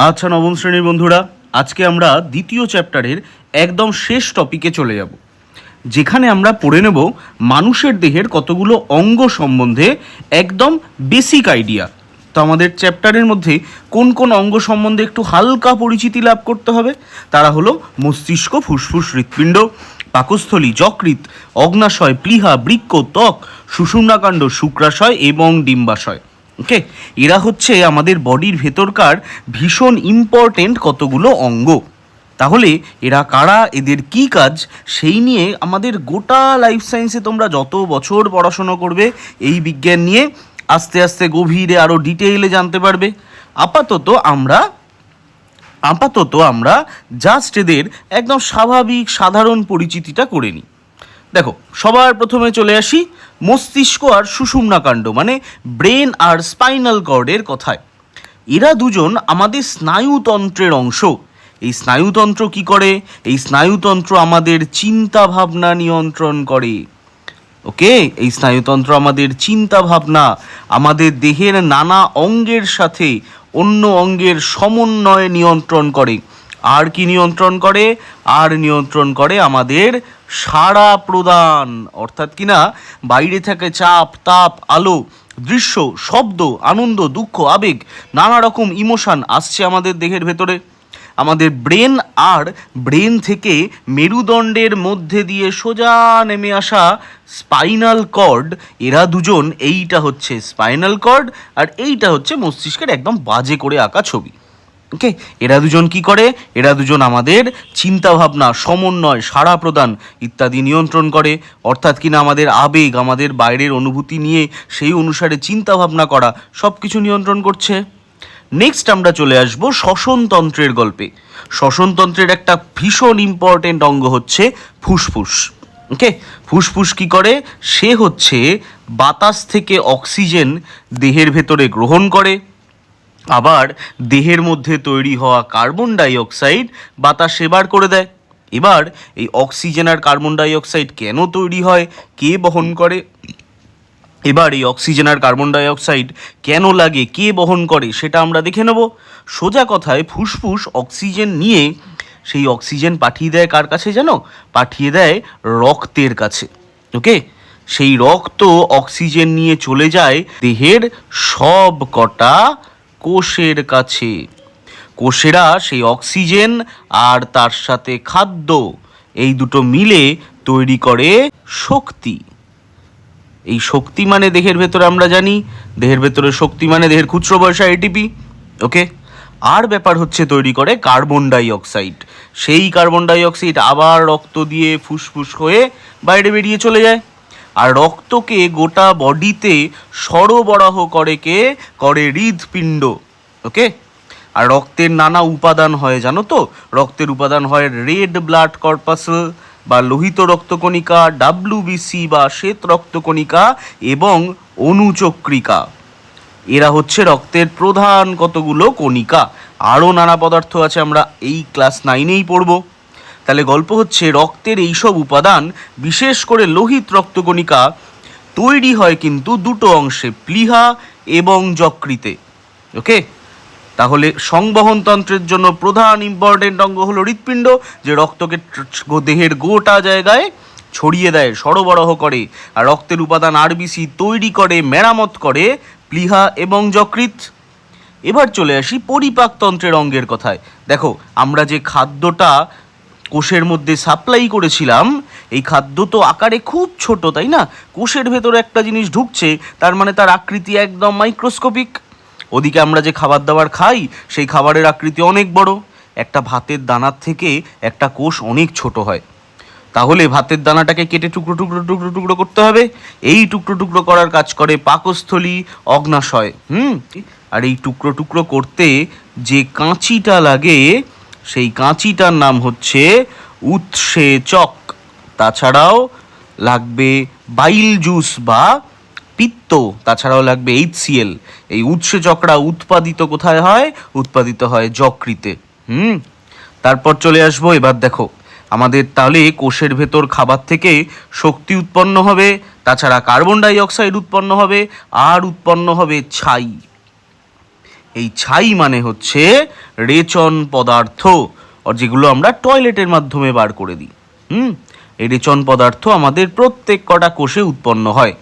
আচ্ছা, নবম শ্রেণীর বন্ধুরা, আজকে আমরা দ্বিতীয় চ্যাপ্টারের একদম শেষ টপিকে চলে যাব, যেখানে আমরা পড়ে নেব মানুষের দেহের কতগুলো অঙ্গ সম্বন্ধে একদম বেসিক আইডিয়া। তো আমাদের চ্যাপ্টারের মধ্যে কোন কোন অঙ্গ সম্বন্ধে একটু হালকা পরিচিতি লাভ করতে হবে, তারা হলো মস্তিষ্ক, ফুসফুস, হৃৎপিণ্ড, পাকস্থলী, যকৃৎ, অগ্নাশয়, প্লীহা, বৃক্ক, ত্বক, সুষুম্নাকাণ্ড, শুক্রাশয় এবং ডিম্বাশয়। ওকে, এরা হচ্ছে আমাদের বডির ভেতরকার ভীষণ ইম্পর্টেন্ট কতগুলো অঙ্গ। তাহলে এরা কারা, এদের কি কাজ, সেই নিয়ে আমাদের গোটা লাইফ সায়েন্সে তোমরা যত বছর পড়াশোনা করবে এই বিজ্ঞান নিয়ে আস্তে আস্তে গভীরে আরও ডিটেইলে জানতে পারবে। আপাতত আমরা জাস্ট এদের একদম স্বাভাবিক সাধারণ পরিচিতিটা করে নিই। দেখো, সবার প্রথমে চলে আসি মস্তিষ্ক আর সুষুম্নাকাণ্ড, মানে ব্রেন আর স্পাইনাল কর্ডের কথায়। এরা দুজন আমাদের স্নায়ুতন্ত্রের অংশ। এই স্নায়ুতন্ত্র কি করে? এই স্নায়ুতন্ত্র আমাদের চিন্তা ভাবনা নিয়ন্ত্রণ করে। ওকে, এই স্নায়ুতন্ত্র আমাদের চিন্তা ভাবনা, আমাদের দেহের নানা অঙ্গের সাথে অন্য অঙ্গের সমন্বয় নিয়ন্ত্রণ করে। আর কি নিয়ন্ত্রণ করে? আর নিয়ন্ত্রণ করে আমাদের সাড়া প্রদান, অর্থাৎ কিনা বাইরে থেকে চাপ, তাপ, আলো, দৃশ্য, শব্দ, আনন্দ, দুঃখ, আবেগ, নানা রকম ইমোশন আসছে আমাদের দেহের ভেতরে। আমাদের ব্রেন থেকে মেরুদণ্ডের মধ্যে দিয়ে সোজা নেমে আসা স্পাইনাল কর্ড, এরা দুজন, এইটা হচ্ছে স্পাইনাল কর্ড আর এইটা হচ্ছে মস্তিষ্কের একদম বাজে করে আঁকা ছবি। ওকে, এরা দুজন কি করে? এরা দুজন আমাদের চিন্তাভাবনা, সমন্বয়, সাড়া প্রদান ইত্যাদি নিয়ন্ত্রণ করে। অর্থাৎ কিনা আমাদের আবেগ, আমাদের বাইরের অনুভূতি নিয়ে সেই অনুসারে চিন্তাভাবনা করা, সব কিছু নিয়ন্ত্রণ করছে। নেক্সট আমরা চলে আসবো শ্বসনতন্ত্রের গল্পে। শ্বসনতন্ত্রের একটা ভীষণ ইম্পর্টেন্ট অঙ্গ হচ্ছে ফুসফুস। ওকে, ফুসফুস কি করে? সে হচ্ছে বাতাস থেকে অক্সিজেন দেহের ভেতরে গ্রহণ করে, আবার দেহের মধ্যে তৈরি হওয়া কার্বন ডাই অক্সাইড বাতাসে বার করে দেয়। এবার এই অক্সিজেন আর কার্বন ডাই অক্সাইড কেন তৈরি হয়, কে বহন করে? এবার এই অক্সিজেন আর কার্বন ডাই অক্সাইড কেন লাগে, কে বহন করে, সেটা আমরা দেখে নেব। সোজা কথায় ফুসফুস অক্সিজেন নিয়ে সেই অক্সিজেন পাঠিয়ে দেয় কার কাছে জানো? পাঠিয়ে দেয় রক্তের কাছে। ওকে, সেই রক্ত অক্সিজেন নিয়ে চলে যায় দেহের সব কটা কোষের কাছে। কোষেরা সেই অক্সিজেন আর তার সাথে খাদ্য, এই দুটো মিলে তৈরি করে শক্তি। এই শক্তি মানে দেহের ভেতরে আমরা জানি, দেহের ভেতরে শক্তি মানে দেহের খুচরো পয়সা এটিপি। ওকে, আর ব্যাপার হচ্ছে তৈরি করে কার্বন ডাই অক্সাইড। সেই কার্বন ডাই অক্সাইড আবার রক্ত দিয়ে ফুসফুস হয়ে বাইরে বেরিয়ে চলে যায়। আর রক্তকে গোটা বডিতে সরবরাহ করে কে? করে হৃৎপিণ্ড। ওকে, আর রক্তের নানা উপাদান হয় জানো তো? রক্তের উপাদান হয় রেড ব্লাড কর্পাসেল বা লোহিত রক্তকণিকা, ডাব্লিউবিসি বা শ্বেত রক্তকণিকা এবং অনুচক্রিকা। এরা হচ্ছে রক্তের প্রধান কতগুলো কণিকা। আরও নানা পদার্থ আছে, আমরা এই ক্লাস 9-এই পড়ব। তাহলে গল্প হচ্ছে রক্তের এইসব উপাদান, বিশেষ করে লোহিত রক্তকণিকা, তৈরি হয় কিন্তু দুটো অংশে, প্লীহা এবং যকৃতে। ওকে, তাহলে সংবহনতন্ত্রের জন্য প্রধান ইম্পর্টেন্ট অঙ্গ হলো হৃৎপিণ্ড, যে রক্তকে দেহের গোটা জায়গায় ছড়িয়ে দেয়, সরবরাহ করে। আর রক্তের উপাদান আরবিসি তৈরি করে, মেরামত করে প্লীহা এবং যকৃৎ। এবার চলে আসি পরিপাকতন্ত্রের অঙ্গের কথায়। দেখো, আমরা যে খাদ্যটা কোষের মধ্যে সাপ্লাই করেছিলাম, এই খাদ্য তো আকারে খুব ছোট, তাই না? কোষের ভেতরে একটা জিনিস ঢুকছে, তার মানে তার আকৃতি একদম মাইক্রোস্কোপিক। ওদিকে আমরা যে খাবার দাবার খাই, সেই খাবারের আকৃতি অনেক বড়। একটা ভাতের দানার থেকে একটা কোষ অনেক ছোট হয়। তাহলে ভাতের দানাটাকে কেটে টুকরো টুকরো টুকরো টুকরো করতে হবে। এই টুকরো টুকরো করার কাজ করে পাকস্থলী, অগ্নাশয়। আর এই টুকরো টুকরো করতে যে কাঁচিটা লাগে, সেই কাঁচিটার নাম হচ্ছে উৎসেচক। তাছাড়াও লাগবে বাইল জুস বা পিত্ত, তাছাড়াও লাগবে HCl। এই উৎসেচকরা উৎপাদিত কোথায় হয়? উৎপাদিত হয় যকৃতে। তারপর চলে আসবো, এবার দেখো আমাদের তাহলে কোষের ভেতর খাবার থেকে শক্তি উৎপন্ন হবে, তাছাড়া কার্বন ডাই অক্সাইড উৎপন্ন হবে, আর উৎপন্ন হবে ছাই। এই ছাই মানে হচ্ছে রেচন পদার্থ, আর যেগুলো আমরা টয়লেটের মাধ্যমে বার করে দিই। এই রেচন পদার্থ আমাদের প্রত্যেক কটা কোষে উৎপন্ন হয়।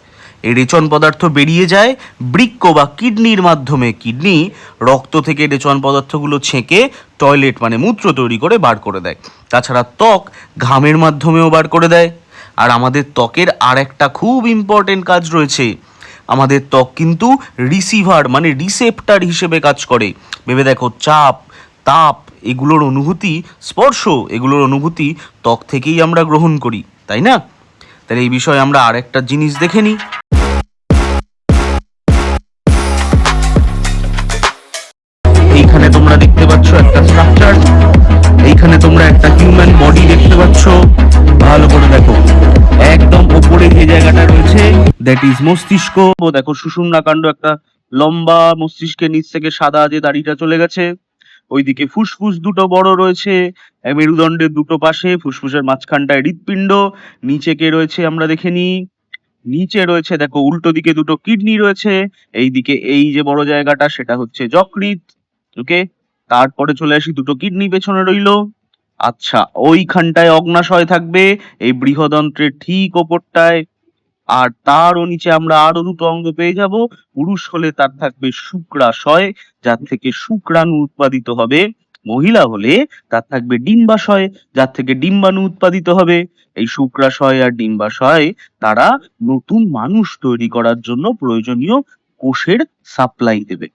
এই রেচন পদার্থ বেরিয়ে যায় বৃক্ক বা কিডনির মাধ্যমে। কিডনি রক্ত থেকে রেচন পদার্থগুলো ছেঁকে টয়লেট মানে মূত্র তৈরি করে বার করে দেয়। তাছাড়া ত্বক ঘামের মাধ্যমেও বার করে দেয়। আর আমাদের ত্বকের আর একটা খুব ইম্পর্টেন্ট কাজ রয়েছে, আমাদের ত্বক কিন্তু রিসিভার মানে রিসেপ্টার হিসেবে কাজ করে। ভেবে দেখো, চাপ, তাপ এগুলোর অনুভূতি, স্পর্শ এগুলোর অনুভূতি ত্বক থেকেই আমরা গ্রহণ করি, তাই না? তাহলে এই বিষয়ে আমরা আর একটা জিনিস দেখে নিই। এইখানে তোমরা দেখতে পাচ্ছ একটা স্ট্রাকচার, এইখানে তোমরা একটা হিউম্যান বডি দেখতে পাচ্ছ। ভালো করে দেখো, একদম উপরে যে জায়গাটা রয়েছে দ্যাট ইজ মস্তিষ্ক। দেখো সুষুম্নাকাণ্ড, একটা লম্বা মস্তিষ্কের নিচ থেকে সাদা যে দাড়িটা চলে গেছে। ওইদিকে ফুসফুস দুটো বড় রয়েছে মেরুদণ্ডের দুটো পাশে, ফুসফুসের মাঝখানটায় হৃৎপিণ্ড। নিচে কে রয়েছে আমরা দেখে নিই। নিচে রয়েছে দেখো উল্টো দিকে দুটো কিডনি রয়েছে, এইদিকে এই যে বড় জায়গাটা সেটা হচ্ছে যকৃৎ। ওকে, তারপরে চলে আসি, দুটো কিডনি পেছনে রইলো। আচ্ছা, ওইখানটায় অগ্নাশয় থাকবে, এই বৃহদন্ত্রের ঠিক ওপরটায়। আর তারও নিচে আমরা আরো দুটো অঙ্গ পেয়ে যাব। পুরুষ হলে তার থাকবে শুক্রাশয়, যার থেকে শুক্রাণু উৎপাদিত হবে। মহিলা হলে তার থাকবে ডিম্বাশয়, যার থেকে ডিম্বাণু উৎপাদিত হবে। এই শুক্রাশয় আর ডিম্বাশয় তারা নতুন মানুষ তৈরি করার জন্য প্রয়োজনীয় কোষের সাপ্লাই দেবে।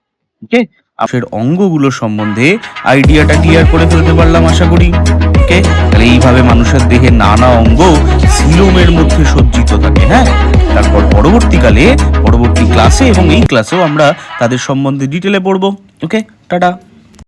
ওকে, কোষের অঙ্গগুলো সম্বন্ধে আইডিয়াটা ক্লিয়ার করে ফেলতে পারলাম আশা করি। ওকে, তাহলে এইভাবে মানুষের দেহে নানা অঙ্গ সিলোমের মধ্যে সজ্জিত থাকে। হ্যাঁ, তারপর পরবর্তী ক্লাসে এবং এই ক্লাসেও আমরা তাদের সম্বন্ধে ডিটেলে পড়বো। ওকে, টাটা।